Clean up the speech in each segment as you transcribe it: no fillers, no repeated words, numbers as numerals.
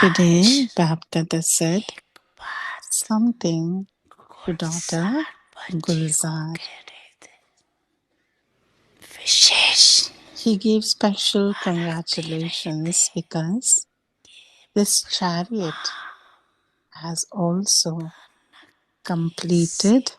Today, Baptata said something to daughter Gulzar. He gave special congratulations because this chariot has also completed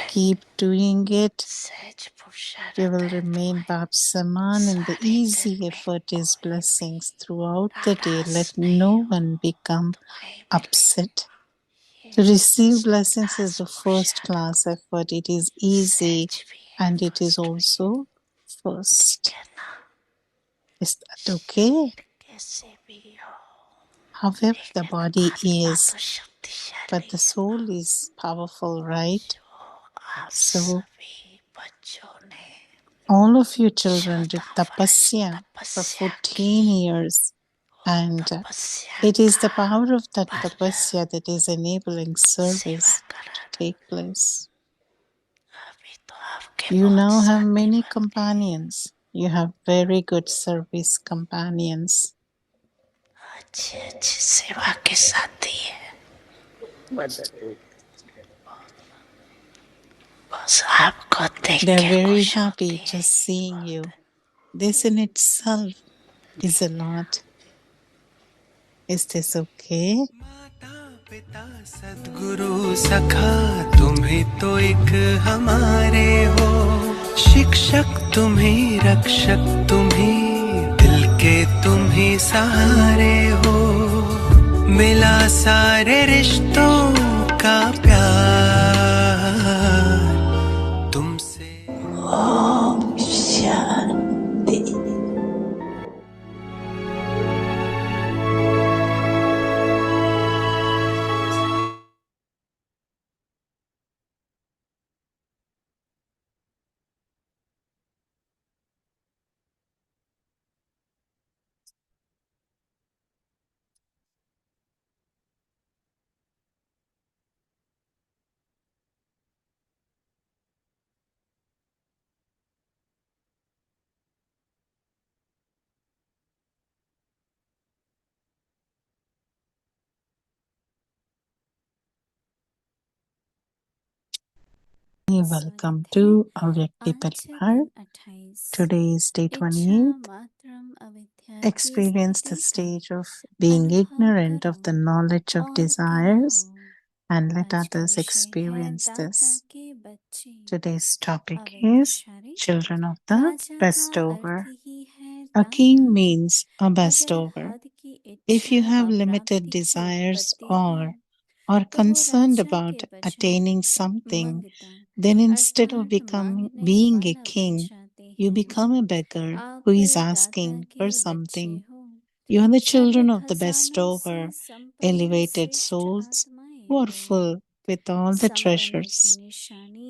keep doing it. You will remain Bab Saman, and the easy effort is blessings throughout the day. Let no one become upset. To receive blessings is the first class effort. It is easy and it is also first. Is that okay? However, the body is, but the soul is powerful, right? So, all of you children did tapasya for 14 years, and it is the power of that tapasya that is enabling service to take place. You now have many companions. You have very good service companions. They're very happy just seeing you. This in itself is a lot. Is this okay? पिता सद्गुरु सखा तुम्ही तो एक हमारे हो शिक्षक तुम्ही रक्षक तुम्ही दिल के तुम्ही सहारे हो मिला सारे रिश्तों का प्यार तुमसे। Om Shanti. Welcome to Avyakti Parivar. Today is day 28. Experience the stage of being ignorant of the knowledge of desires and let others experience this. Today's topic is Children of the Bestover. A king means a bestover. If you have limited desires or are concerned about attaining something, then instead of being a king, you become a beggar who is asking for something. You are the children of the bestover, elevated souls who are full with all the treasures.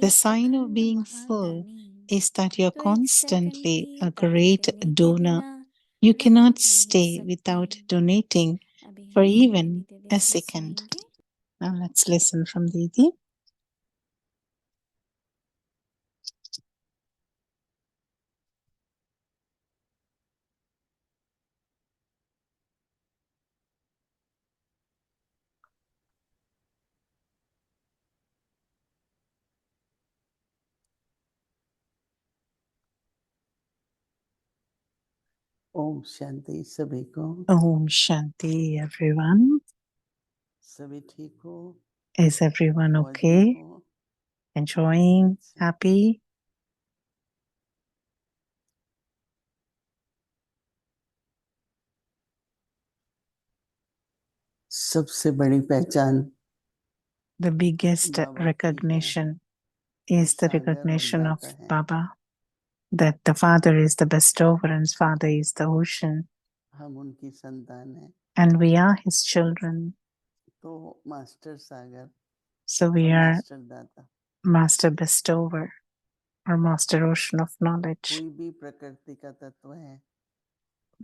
The sign of being full is that you're constantly a great donor. You cannot stay without donating for even a second. Now let's listen from Didi. Om Shanti सभी को। Om Shanti, everyone. सभी ठीक हो? Is everyone मौज में okay? हो? Enjoying? Happy? सबसे बड़ी पहचान The biggest बाबा की है recognition वो is the सागर और recognition of दाता है। Baba, that the Father is the bestover and Father is the ocean, हम उनकी संतान हैं। and we are His children. तो मास्टर सागर So we और are मास्टर दाता। Master Bestover or Master Ocean of Knowledge. कोई भी प्रकृति का तत्व है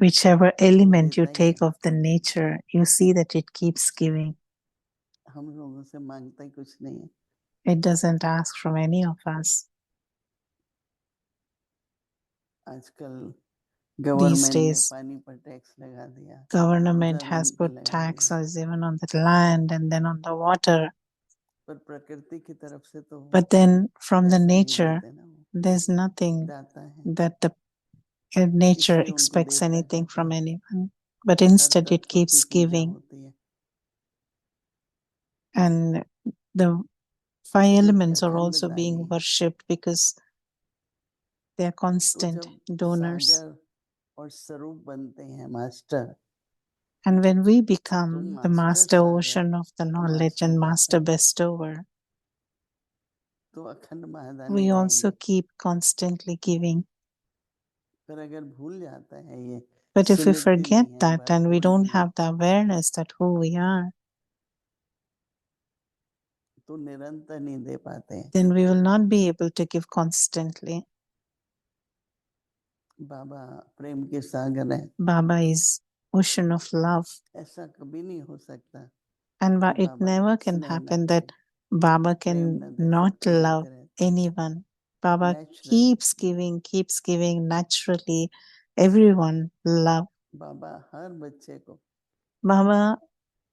Whichever element you देता ही take है। of the nature, you see that it keeps giving. हम लोगों से मांगता ही कुछ नहीं है। It doesn't ask from any of us. आजकल These गवर्नमेंट ने days, पानी पर टैक्स लगा दिया, government has जमीन पे put लगा taxes even on the land and then on the water. पर प्रकृति की तरफ से तो But then from the पैसा नहीं nature, देते ना, वो there's nothing दाता है। that the nature इसलिए उनको expects देवता anything कहते from हैं। anyone. But her instead, it तत्व की keeps पूजा giving. होती है। And the five Surya elements are अखंड also दानी being है। worshipped because they are तो constant जब donors. सागर और स्वरूप बनते हैं मास्टर, And when we तो become the master master Sagar ocean of the और knowledge मास्टर and दाता master bestower, तो अखंड महादानी we also रहेंगे। keep constantly giving. पर अगर भूल जाता है ये But if we Smriti forget नहीं है, that हमारी and we कोई don't भी, have the awareness that who we are, तो निरंतर नहीं दे पाते हैं। then we will not be able to give constantly. बाबा प्रेम के सागर हैं। Baba is ocean of love. ऐसा कभी नहीं हो सकता And कि it बाबा never can स्नेह ना happen that करें, Baba प्रेम can न दे, not सबको love देते रहते हैं। anyone. Baba natural keeps giving naturally. Everyone love. बाबा हर बच्चे को Baba,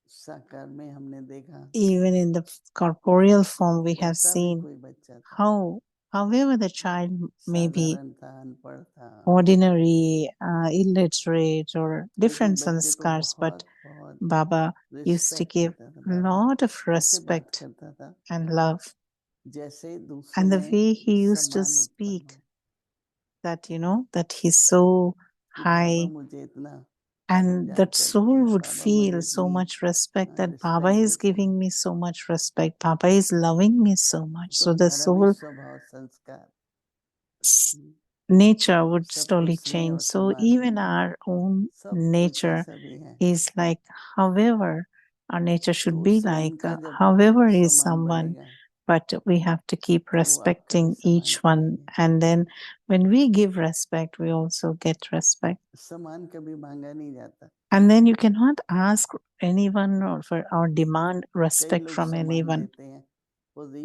साकार में हमने देखा, even in the corporeal form, we have कैसा भी seen कोई बच्चा था, however the child may be साधारण था, अनपढ़ था, ordinary, illiterate, or लेकिन different बच्चे को sanskars, but बहुत बहुत Baba used to respect give देता था। a बाबा lot of ऐसे बात respect करता था and love. जैसे दूसरों And the में way he used to सम्मान उत्पन्न speak, हो that that he's so कि बाबा high, मुझे इतना and प्यार that करते हैं, soul would बाबा मुझे feel so इतनी much respect that Baba respect is देते हैं। giving me so much respect. Baba is loving me so much. तो So the हमारा भी soul स्वभाव संस्कार nature would सबको slowly स्नेह change. और So सम्मान, even our own सब कुछ nature ऐसा भी है। is like, however, our nature तो should be उससे like, उनका जब however is सम्मान someone, बढ़ेगा but we have to keep तो वो आपका भी respecting सम्मान each one. करेंगे। And then when we give respect, we also get respect. सम्मान कभी मांगा नहीं जाता। And then you cannot ask anyone or demand कई respect लोग from सम्मान anyone. देते हैं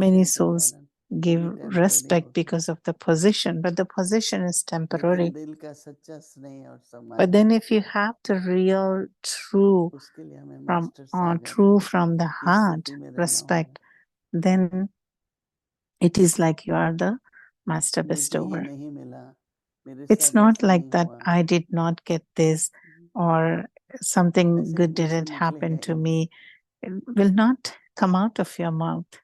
Many पोजीशन के souls कारण, give ये टेम्पररी respect होता है। because of the position, but the position is लेकिन temporary. दिल का सच्चा स्नेह और सम्मान, But then if you have the real, true उसके लिए हमें from master Sagar true from the की heart स्थिति में रहना होगा। respect, then It is like you are the master मुझे ये bestower. नहीं मिला, मेरे It's साथ not ऐसा like नहीं that हुआ, I did not get this or something ऐसे good मुंह से didn't happen निकलेगा ही to नहीं। me. It will not come out of your mouth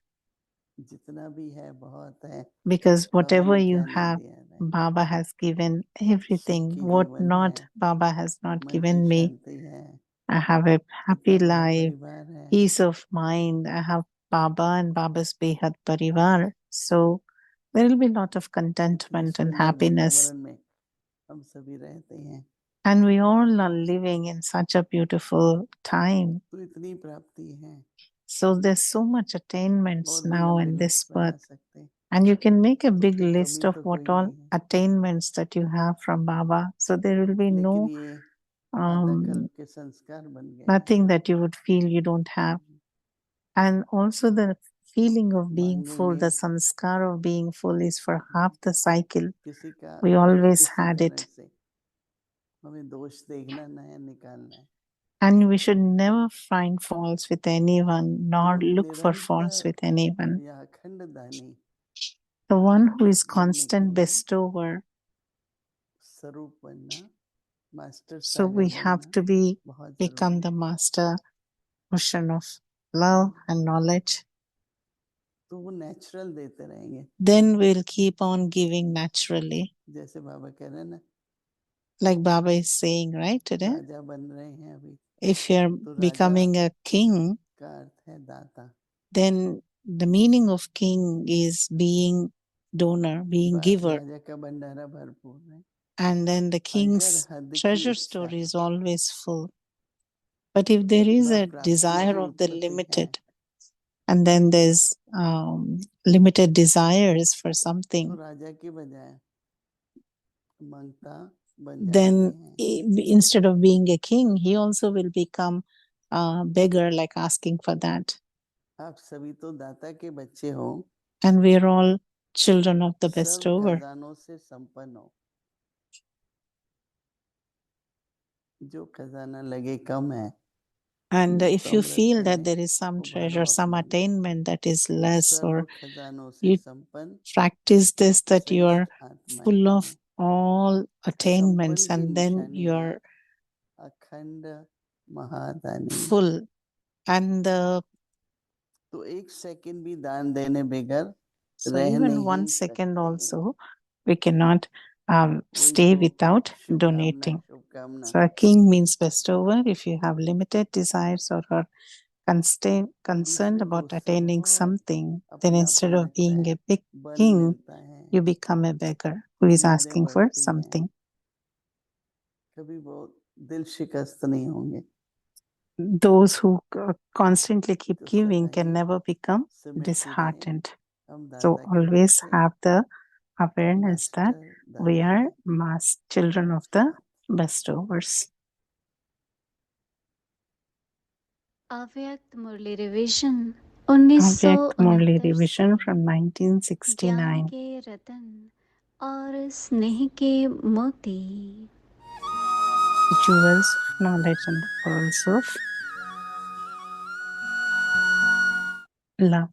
जितना भी है बहुत है, because बाबा whatever ने you क्या नहीं have, दिया है, Baba has given everything. सुखी What जीवन not, है, Baba has not मन की given me. शांति है, I have a happy कितना बड़ा life, परिवार है, peace of mind. I have Baba and Baba's Behad Parivar. So there will be a lot of इतने contentment and सुंदर happiness. वातावरण में हम सभी रहते हैं, And we all are living in such a beautiful time. तो इतनी प्राप्ति है, So there's so much attainments और भी now लंबी in this लिस्ट बना birth. सकते हैं, And you can make a तो big फिर list कमी of तो what कोई all नहीं है, attainments that you have from Baba. So there will be लेकिन no ये आधा कल्प um, के संस्कार बन गए हैं, nothing that you would feel you don't have. And also the feeling of being full, the मांगेंगे sanskar of being full is for half the cycle. किसी का We always किसी had तरह it. से, हमें दोष देखना ना है, निकालना है, And we should never find faults with anyone, nor तो look for faults निरंतर with anyone. या अखंड दानी The one who is बनने के constant लिए bestower. स्वरूप बनना, master So Sagar we have बनना to बहुत become जरूरी the है, master ocean of love and knowledge. तो वो नेचुरल देते रहेंगे, Then we'll keep on giving naturally. जैसे बाबा कह रहे हैं ना, Like Baba is saying, right, today? राजा बन रहे हैं अभी, If you're तो राजा becoming a king, का अर्थ है दाता, then the meaning of king is being donor, being giver. राजा का भंडारा भरपूर है, And then the अगर king's हद की treasure इच्छा store is always full. But if there is व a प्राप्तियों desire की of the उत्पत्ति है, limited, and then there's limited desires for तो something, राजा की बजाय मंगता बन जाते then हैं, instead of being a king, he also will become a beggar, like asking for that. आप सभी तो दाता के बच्चे हो, And we're all children of the serve bestower. खजानों से संपन्न हो, जो खजाना लगे कम है, And वो if you समृद्ध feel that है, there is some वो treasure, भरो some अपने में, attainment that is less, serve or खजानों से you संपन्न practice this, that you are श्रेष्ठ आत्माएं full हैं, of all attainments, संपन्न की and then निशानी है you're अखंड महादानी, full. And तो एक सेकंड भी दान देने बगैर so रहने even ही 1 second सकते, also, we cannot वही stay तो without शुभकामना donating. शुभकामना, So a king means bestower. If you have limited desires or are concerned दूसरे about दोस्तों attaining को something, then अपनापन instead of लगता being है, a big बल king, मिलता है, you become a beggar who is उम्मीदें asking for बढ़ती हैं, something. कभी वो दिल शिकस्त नहीं होंगे, Those who constantly keep तो giving सदा can ही never become सिमटती रहे, disheartened. हम So दाता के always बच्चे, have the awareness that master we दाता are हैं, children of the bestowers. अव्यक्त मुरली रिविजन Avyak Murli 1969 revision से from ज्ञान 1969. के रतन और स्नेह के मोती Jewels of knowledge and the pearls of love.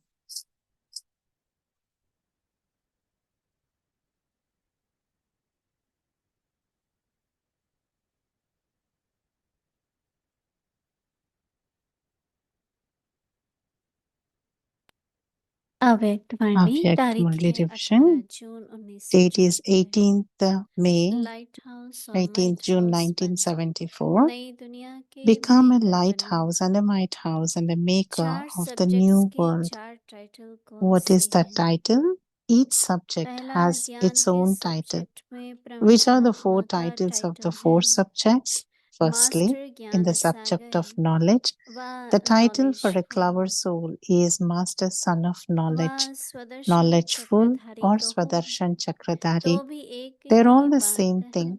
अव्यक्त वाणी Avyak तारीख Murli है 18 revision. June Date is 1974 18th May, light house और 18th June माइट हाउस 1974. नई दुनिया के Become a मेकर बने lighthouse and a might house and a maker चार of the subjects new के world. चार टाइटल कौन What is से the हैं title? Each subject पहला has ज्ञान its के own title. सब्जेक्ट में Which are the प्रवचनात्मा 4 का titles of the टाइटल 4 है subjects? Firstly, मास्टर in ज्ञान the subject Sagar of knowledge, व the title knowledge for a clever full soul is Master Son of व Knowledge, स्वदर्शन Knowledgeful Chakradhari or तो हो Swadarshan तो Chakradhari. भी एक They're he all the बात same है thing.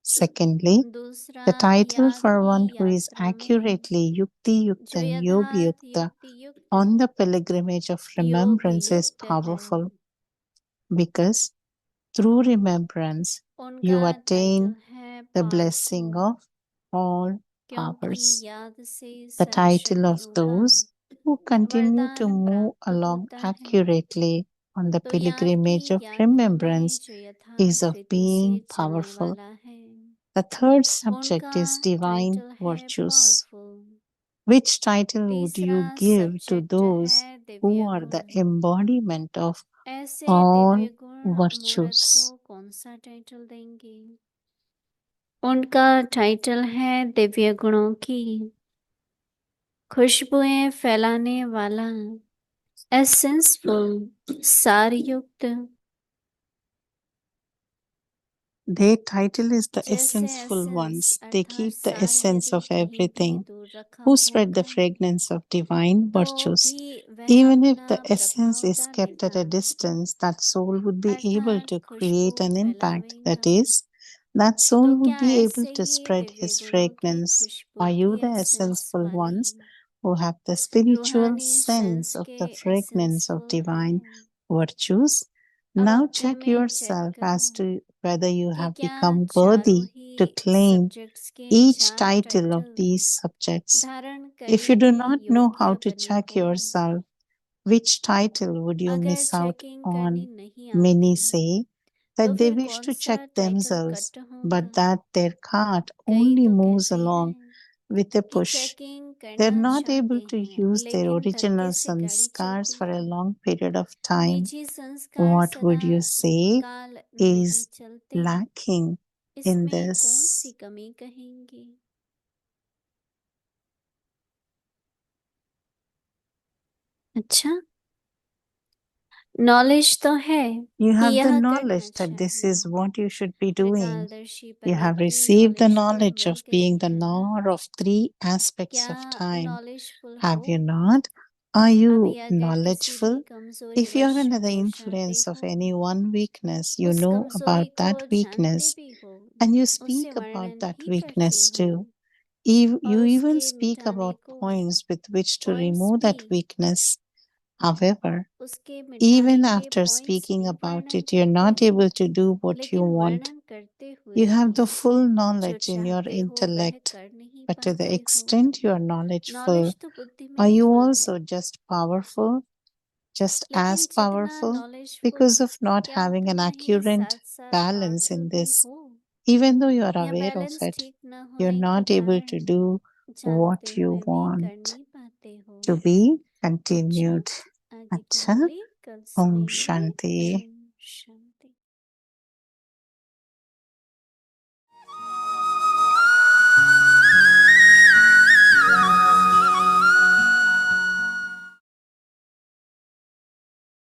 Secondly, दूसरा the title याद for he one who is यात्रा में accurately Yukti Yukta जो and Yogi यथार्थ Yukta युक्ति युक्त on the pilgrimage of योग remembrance is युक्त है powerful, because through remembrance उनका you टाइटल attain है the powerful blessing of all क्योंकि powers. याद से The title सर्वशक्ति of का those who continue to वरदान move प्राप्त along होता है accurately on the तो याद की pilgrimage of यात्रा में remembrance जो is of यथास्थिति से being चलने powerful. वाला है, The third subject उनका is divine टाइटल है virtues. Powerful. Which title would तीसरा you give to subject those है who दिव्य are the गुण। embodiment of ऐसे all दिव्य गुण मूर्त को virtues? कौन सा टाइटल देंगे? उनका टाइटल है दिव्य गुणों की खुशबुएं फैलाने वाला, एसेंसफुल, सारयुक्त। Their title is the जैसे essenseful एसेंस ones. They अर्थात keep the सार essence यदि of कहीं भी everything, दूर रखा who spread the होता fragrance of divine तो virtues. भी वह Even if अपना the essence प्रभाव is kept at डालेगा, a distance, that soul would be able अर्थात to Khushboo create an impact. That फैलावेगा। is, that soul तो would क्या be able ऐसे to he spread Divya his गुणों की fragrance. खुशबू Are की you the essence essential वाले, ones who have the spiritual रूहानी sense sense of के the fragrance of एसेंसफुल divine हैं? virtues? अब Now अपने check में चेक yourself as करो to whether you कि have क्या become चारों worthy to he claim subjects के each 4 title of title these subjects. धारण If करने you do के not know how योग्य to बने check हो। yourself, which title would you अगर miss out चेकिंग करनी on? नहीं Many आती say तो that they फिर wish कौन to सा check टाइटल themselves, कट होगा? but that their cart कई only तो moves कहते along हैं with a कि push. चेकिंग They're करना not able चाहते to हैं, use their लेकिन original धक्के से गाड़ी sanskars चलती for a है। long period of time. निजी संस्कार What would सदा you say काल नहीं is चलते, lacking in इसमें कौन सी this? कमी कहेंगे? अच्छा, नॉलेज तो है You कि have the यह knowledge करना that this चाहिए, is what you should be doing. त्रिकालदर्शी You पने have की received the knowledgeful knowledge mill of गई being the है ना? knower of three aspects क्या of time. नॉलेजफुल Have हो? you not? Are अभी you अगर किसी भी knowledgeful? कमजोरी If you are वश under the होशाते influence of हो, any one weakness, you उस know कमजोरी about को that जानते weakness भी हो, and you उसे speak about वर्णन that भी करते weakness हो, too. और You even उसके speak मिटाने about को points with which to points remove भी, that weakness. However, उसके मिटाने even के after पॉइंट्स speaking भी about वर्णन it, you're करते not हो, able to do what you लेकिन want. वर्णन करते You हुए have भी the full जो knowledge in your चाहते हो वह intellect, कर नहीं but to the पाते हो। extent you are knowledgeful, knowledge तो बुद्धि are में you फुल है, also just powerful, just लेकिन as जितना powerful? Knowledgeful Because of not क्या having an कहीं accurate साथ साथ balance पावरफुल in भी this, हो, even though you are या aware of बैलेंस it, ठीक न you're होने के not able to कारण do जानते what you हुए भी कर want. नहीं पाते हो। To be अच्छा, continued. आगे की Acha, मुरली कल Om सुनेंगे। Shanti. ओम शांति।